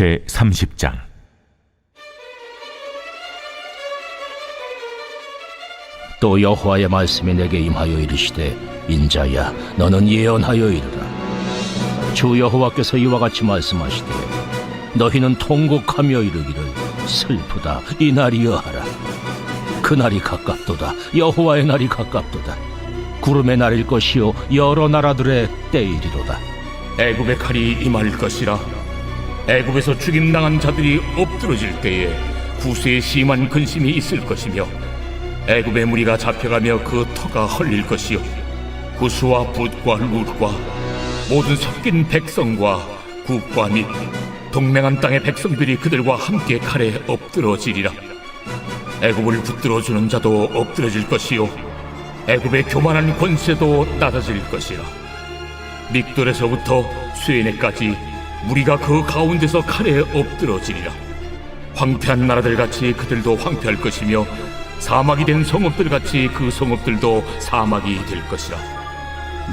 제30장. 또 여호와의 말씀이 내게 임하여 이르시되, 인자야, 너는 예언하여 이르라. 주 여호와께서 이와 같이 말씀하시되, 너희는 통곡하며 이르기를, 슬프다, 이 날이여 하라. 그 날이 가깝도다, 여호와의 날이 가깝도다. 구름의 날일 것이요 여러 나라들의 때이리로다. 애굽의 칼이 임할 것이라. 애굽에서 죽임당한 자들이 엎드러질 때에 구스에 심한 근심이 있을 것이며, 애굽의 무리가 잡혀가며 그 터가 헐릴 것이요, 구스와 붓과 룻과 모든 섞인 백성과 국과 및 동맹한 땅의 백성들이 그들과 함께 칼에 엎드러지리라. 애굽을 붙들어주는 자도 엎드러질 것이요, 애굽의 교만한 권세도 낮아질 것이라. 믹돌에서부터 수에네까지 무리가 그 가운데서 칼에 엎드러지리라. 황폐한 나라들같이 그들도 황폐할 것이며, 사막이 된 성읍들같이 그 성읍들도 사막이 될 것이라.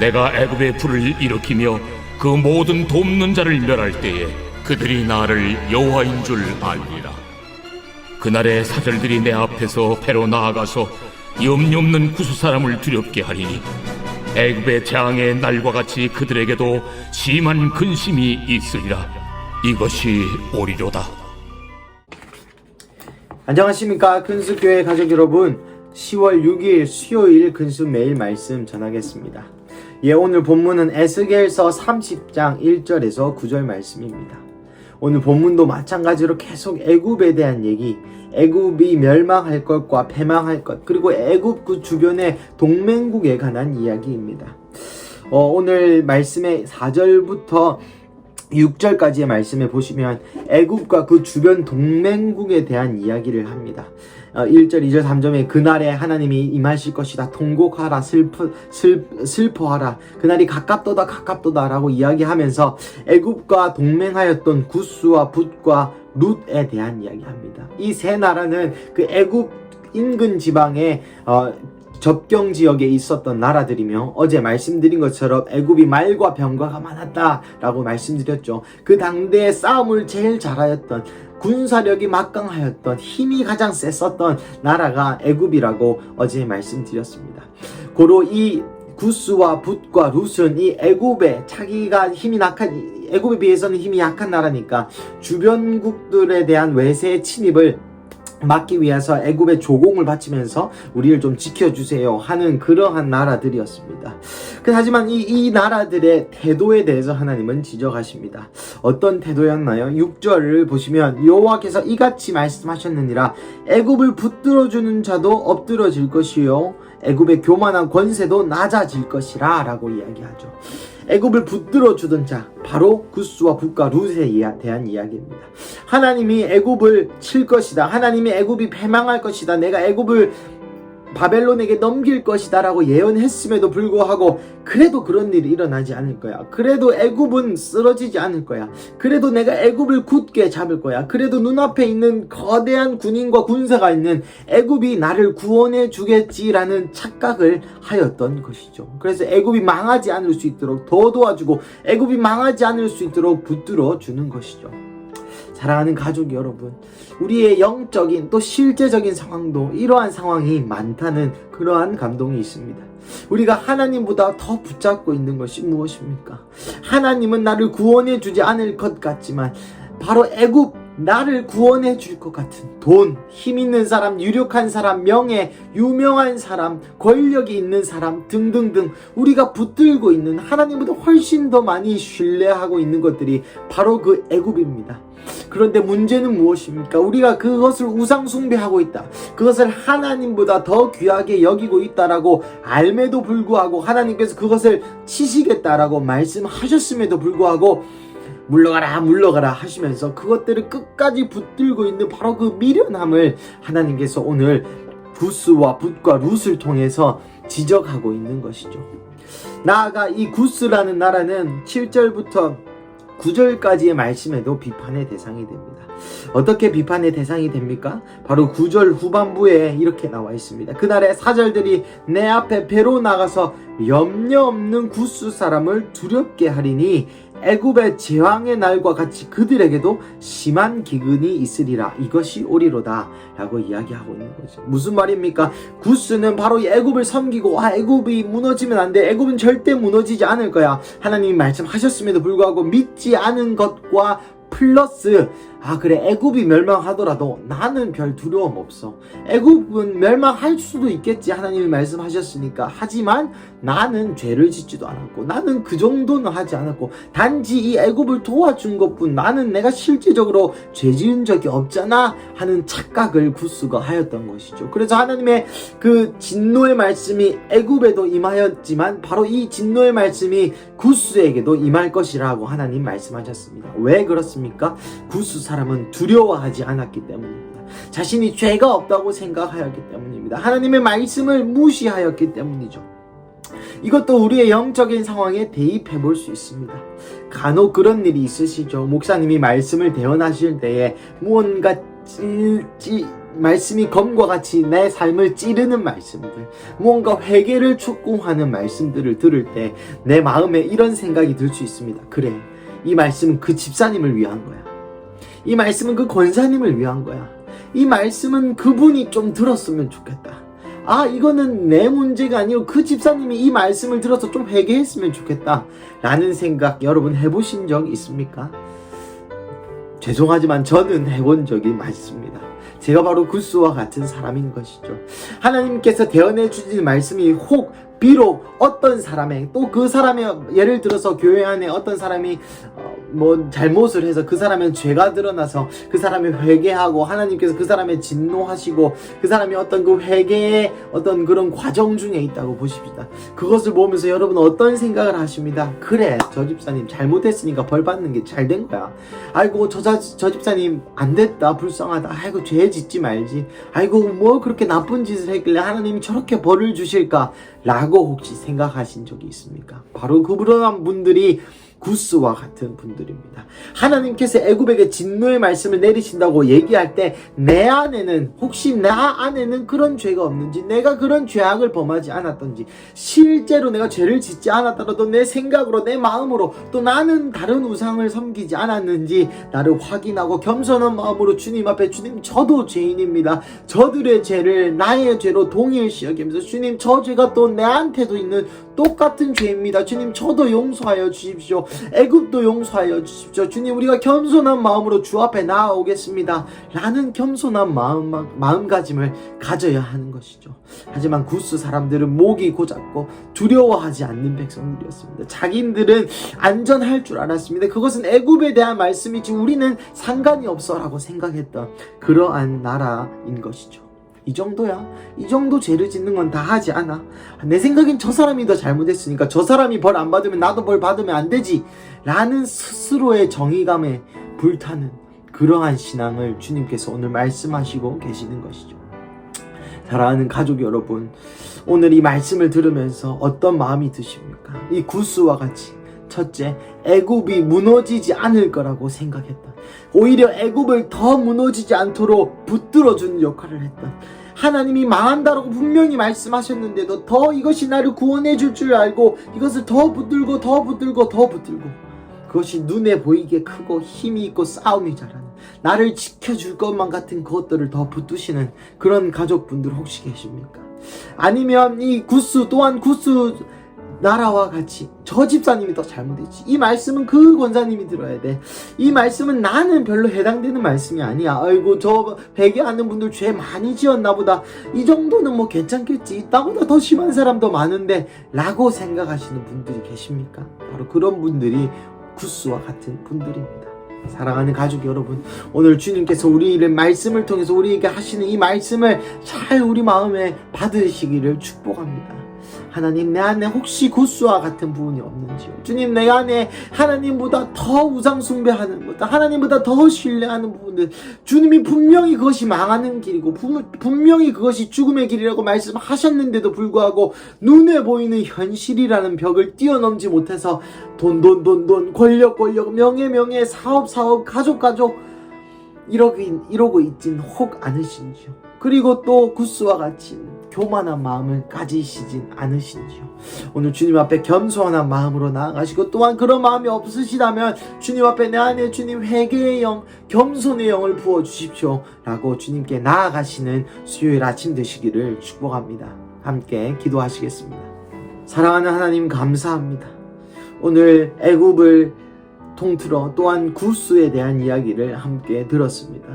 내가 애굽의 불을 일으키며 그 모든 돕는 자를 멸할 때에 그들이 나를 여호와인 줄 알리라. 그날의 사절들이 내 앞에서 배로 나아가서 염려 없는 구스 사람을 두렵게 하리니, 애굽의 재앙의 날과 같이 그들에게도 심한 근심이 있으리라. 이것이 오리로다. 안녕하십니까, 근수교회 가족 여러분. 10월 6일 수요일 근수 매일 말씀 전하겠습니다. 오늘 본문은 에스겔서 30장 1절에서 9절 말씀입니다. 오늘 본문도 마찬가지로 계속 애굽에 대한 얘기, 애굽이 멸망할 것과 패망할 것, 그리고 애굽 그 주변의 동맹국에 관한 이야기입니다. 오늘 말씀의 4절부터 6절까지의 말씀에 보시면 애굽과 그 주변 동맹국에 대한 이야기를 합니다. 1절, 2절, 3절에 그날에 하나님이 임하실 것이다. 통곡하라, 슬퍼하라. 그날이 가깝도다, 가깝도다 라고 이야기하면서 애굽과 동맹하였던 구스와 붓과 룻에 대한 이야기합니다. 이 세 나라는 그 애굽 인근 지방에 접경 지역에 있었던 나라들이며, 어제 말씀드린 것처럼 애굽이 말과 병과가 많았다라고 말씀드렸죠. 그 당대의 싸움을 제일 잘하였던, 군사력이 막강하였던, 힘이 가장 셌었던 나라가 애굽이라고 어제 말씀드렸습니다. 고로 이 구스와 붓과 룻은 이 애굽에 자기가 애굽에 비해서는 힘이 약한 나라니까 주변국들에 대한 외세의 침입을 막기 위해서 애굽의 조공을 바치면서 우리를 좀 지켜주세요 하는 그러한 나라들이었습니다. 하지만 이 나라들의 태도에 대해서 하나님은 지적하십니다. 어떤 태도였나요? 6절을 보시면 여호와께서 이같이 말씀하셨느니라. 애굽을 붙들어주는 자도 엎드러질 것이요, 애굽의 교만한 권세도 낮아질 것이라 라고 이야기하죠. 애굽을 붙들어 주던 자, 바로 구스와 붓과 룻에 대한 이야기입니다. 하나님이 애굽을 칠 것이다, 하나님이 애굽이 패망할 것이다, 내가 애굽을 바벨론에게 넘길 것이다 라고 예언했음에도 불구하고 그래도 그런 일이 일어나지 않을 거야. 그래도 애굽은 쓰러지지 않을 거야. 그래도 내가 애굽을 굳게 잡을 거야. 그래도 눈앞에 있는 거대한 군인과 군사가 있는 애굽이 나를 구원해 주겠지라는 착각을 하였던 것이죠. 그래서 애굽이 망하지 않을 수 있도록 더 도와주고, 애굽이 망하지 않을 수 있도록 붙들어 주는 것이죠. 사랑하는 가족 여러분, 우리의 영적인 또 실제적인 상황도 이러한 상황이 많다는 그러한 감동이 있습니다. 우리가 하나님보다 더 붙잡고 있는 것이 무엇입니까? 하나님은 나를 구원해 주지 않을 것 같지만 바로 애굽, 나를 구원해 줄 것 같은 돈, 힘 있는 사람, 유력한 사람, 명예, 유명한 사람, 권력이 있는 사람 등등등 우리가 붙들고 있는, 하나님보다 훨씬 더 많이 신뢰하고 있는 것들이 바로 그 애굽입니다. 그런데 문제는 무엇입니까? 우리가 그것을 우상 숭배하고 있다, 그것을 하나님보다 더 귀하게 여기고 있다라고 알매도 불구하고, 하나님께서 그것을 치시겠다라고 말씀하셨음에도 불구하고 물러가라 물러가라 하시면서 그것들을 끝까지 붙들고 있는 바로 그 미련함을 하나님께서 오늘 구스와 붓과 룻을 통해서 지적하고 있는 것이죠. 나아가 이 구스라는 나라는 7절부터 9절까지의 말씀에도 비판의 대상이 됩니다. 어떻게 비판의 대상이 됩니까? 바로 9절 후반부에 이렇게 나와 있습니다. 그날의 사절들이 내 앞에 배로 나가서 염려 없는 구스 사람을 두렵게 하리니 애굽의 제왕의 날과 같이 그들에게도 심한 기근이 있으리라. 이것이 오리로다 라고 이야기하고 있는 거죠. 무슨 말입니까? 구스는 바로 이 애굽을 섬기고 애굽이 무너지면 안 돼, 애굽은 절대 무너지지 않을 거야, 하나님이 말씀하셨음에도 불구하고 믿지 않은 것과 플러스 그래, 애굽이 멸망하더라도 나는 별 두려움 없어. 애굽은 멸망할 수도 있겠지, 하나님이 말씀하셨으니까. 하지만 나는 죄를 짓지도 않았고 나는 그 정도는 하지 않았고 단지 이 애굽을 도와준 것뿐, 나는 내가 실제적으로 죄 지은 적이 없잖아 하는 착각을 구스가 하였던 것이죠. 그래서 하나님의 그 진노의 말씀이 애굽에도 임하였지만 바로 이 진노의 말씀이 구스에게도 임할 것이라고 하나님 말씀하셨습니다. 왜 그렇습니까? 구스 사람은 두려워하지 않았기 때문입니다. 자신이 죄가 없다고 생각하였기 때문입니다. 하나님의 말씀을 무시하였기 때문이죠. 이것도 우리의 영적인 상황에 대입해 볼 수 있습니다. 간혹 그런 일이 있으시죠. 목사님이 말씀을 대언하실 때에 무언가 말씀이 검과 같이 내 삶을 찌르는 말씀들, 무언가 회개를 촉구하는 말씀들을 들을 때 내 마음에 이런 생각이 들 수 있습니다. 그래, 이 말씀은 그 집사님을 위한 거야. 이 말씀은 그 권사님을 위한 거야. 이 말씀은 그분이 좀 들었으면 좋겠다. 이거는 내 문제가 아니고 그 집사님이 이 말씀을 들어서 좀 회개했으면 좋겠다 라는 생각 여러분 해보신 적 있습니까? 죄송하지만 저는 해본 적이 많습니다. 제가 바로 구스와 같은 사람인 것이죠. 하나님께서 대언해 주신 말씀이 혹 비록 어떤 사람의, 또 그 사람의, 예를 들어서 교회 안에 어떤 사람이 잘못을 해서 그 사람의 죄가 드러나서 그 사람이 회개하고 하나님께서 그 사람의 진노하시고 그 사람이 어떤 그 회개의 어떤 그런 과정 중에 있다고 보십시다. 그것을 보면서 여러분은 어떤 생각을 하십니다. 그래, 저 집사님 잘못했으니까 벌 받는 게 잘 된 거야. 아이고 저 집사님 안 됐다, 불쌍하다, 아이고 죄 짓지 말지, 아이고 뭐 그렇게 나쁜 짓을 했길래 하나님이 저렇게 벌을 주실까 라고 혹시 생각하신 적이 있습니까? 바로 그런 분들이 구스와 같은 분들입니다. 하나님께서 애굽에게 진노의 말씀을 내리신다고 얘기할 때 내 안에는, 혹시 나 안에는 그런 죄가 없는지, 내가 그런 죄악을 범하지 않았던지, 실제로 내가 죄를 짓지 않았더라도 내 생각으로, 내 마음으로, 또 나는 다른 우상을 섬기지 않았는지 나를 확인하고 겸손한 마음으로 주님 앞에, 주님 저도 죄인입니다, 저들의 죄를 나의 죄로 동일시 여기면서 주님 저 죄가 또 내한테도 있는 똑같은 죄입니다, 주님 저도 용서하여 주십시오, 애굽도 용서하여 주십시오, 주님 우리가 겸손한 마음으로 주 앞에 나아오겠습니다 라는 겸손한 마음가짐을 가져야 하는 것이죠. 하지만 구스 사람들은 목이 고잡고 두려워하지 않는 백성들이었습니다. 자기들은 안전할 줄 알았습니다. 그것은 애굽에 대한 말씀이지 우리는 상관이 없어 라고 생각했던 그러한 나라인 것이죠. 이 정도야, 이 정도 죄를 짓는 건 다 하지 않아, 내 생각엔 저 사람이 더 잘못했으니까 저 사람이 벌 안 받으면 나도 벌 받으면 안 되지 라는 스스로의 정의감에 불타는 그러한 신앙을 주님께서 오늘 말씀하시고 계시는 것이죠. 사랑하는 가족 여러분, 오늘 이 말씀을 들으면서 어떤 마음이 드십니까? 이 구스와 같이 첫째, 애굽이 무너지지 않을 거라고 생각했다. 오히려 애굽을 더 무너지지 않도록 붙들어주는 역할을 했다. 하나님이 망한다라고 분명히 말씀하셨는데도 더 이것이 나를 구원해 줄 줄 알고 이것을 더 붙들고 그것이 눈에 보이게 크고 힘이 있고 싸움이 잘하는, 나를 지켜줄 것만 같은 그것들을 더 붙드시는 그런 가족분들 혹시 계십니까? 아니면 이 구스 또한 구스 나라와 같이 저 집사님이 더 잘못했지, 이 말씀은 그 권사님이 들어야 돼, 이 말씀은 나는 별로 해당되는 말씀이 아니야, 아이고 저 회개하는 분들 죄 많이 지었나 보다, 이 정도는 뭐 괜찮겠지, 나보다 더 심한 사람도 많은데 라고 생각하시는 분들이 계십니까? 바로 그런 분들이 구스와 같은 분들입니다. 사랑하는 가족 여러분, 오늘 주님께서 우리를 말씀을 통해서 우리에게 하시는 이 말씀을 잘 우리 마음에 받으시기를 축복합니다. 하나님, 내 안에 혹시 구스와 같은 부분이 없는지요? 주님, 내 안에 하나님보다 더 우상 숭배하는 것, 하나님보다 더 신뢰하는 부분들, 주님이 분명히 그것이 망하는 길이고 분명히 그것이 죽음의 길이라고 말씀하셨는데도 불구하고 눈에 보이는 현실이라는 벽을 뛰어넘지 못해서 돈, 권력, 명예, 사업, 가족 이러고 있진 혹 않으신지요? 그리고 또 구스와 같이 교만한 마음을 가지시진 않으신지요. 오늘 주님 앞에 겸손한 마음으로 나아가시고, 또한 그런 마음이 없으시다면 주님 앞에 내 안에 주님 회개의 영, 겸손의 영을 부어주십시오 라고 주님께 나아가시는 수요일 아침 되시기를 축복합니다. 함께 기도하시겠습니다. 사랑하는 하나님, 감사합니다. 오늘 애굽을 통틀어 또한 구스에 대한 이야기를 함께 들었습니다.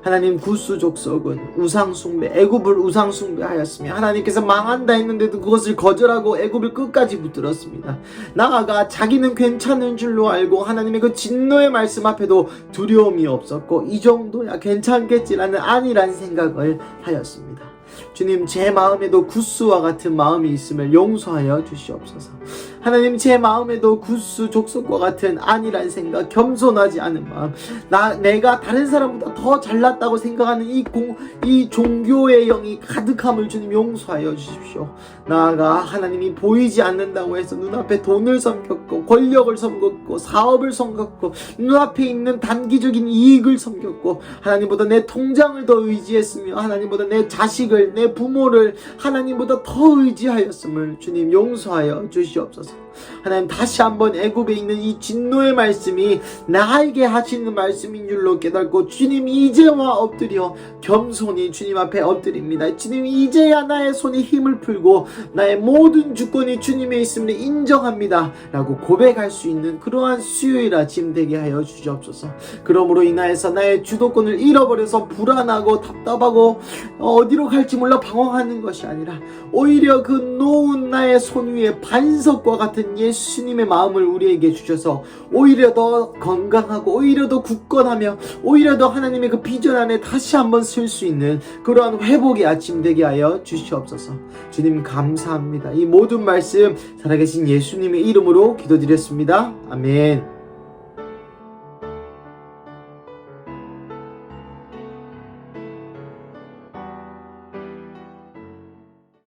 하나님, 구스 족속은 우상숭배, 애굽을 우상숭배하였으며 하나님께서 망한다 했는데도 그것을 거절하고 애굽을 끝까지 붙들었습니다. 나아가 자기는 괜찮은 줄로 알고 하나님의 그 진노의 말씀 앞에도 두려움이 없었고, 이 정도야 괜찮겠지라는 안일한 생각을 하였습니다. 주님, 제 마음에도 구스와 같은 마음이 있음을 용서하여 주시옵소서. 하나님, 제 마음에도 구스 족속과 같은 안일한 생각, 겸손하지 않은 마음, 내가 다른 사람보다 더 잘났다고 생각하는 이 종교의 영이 가득함을 주님 용서하여 주십시오. 나아가 하나님이 보이지 않는다고 해서 눈앞에 돈을 섬겼고, 권력을 섬겼고, 사업을 섬겼고, 눈앞에 있는 단기적인 이익을 섬겼고, 하나님보다 내 통장을 더 의지했으며 하나님보다 내 자식을, 내 부모를 하나님보다 더 의지하였음을 주님 용서하여 주시옵소서. 하나님, 다시 한번 애굽에 있는 이 진노의 말씀이 나에게 하시는 말씀인 줄로 깨닫고, 주님 이제와 엎드려 겸손히 주님 앞에 엎드립니다. 주님, 이제야 나의 손에 힘을 풀고 나의 모든 주권이 주님에 있음을 인정합니다 라고 고백할 수 있는 그러한 수요일 아침 되게 하여 주시옵소서. 그러므로 인하여서 나의 주도권을 잃어버려서 불안하고 답답하고 어디로 갈지 몰라 방황하는 것이 아니라, 오히려 그 놓은 나의 손 위에 반석과 같은 예수님의 마음을 우리에게 주셔서 오히려 더 건강하고, 오히려 더 굳건하며, 오히려 더 하나님의 그 비전 안에 다시 한번 쓸 수 있는 그러한 회복의 아침 되게 하여 주시옵소서. 주님, 감사합니다. 이 모든 말씀 살아계신 예수님의 이름으로 기도드렸습니다. 아멘.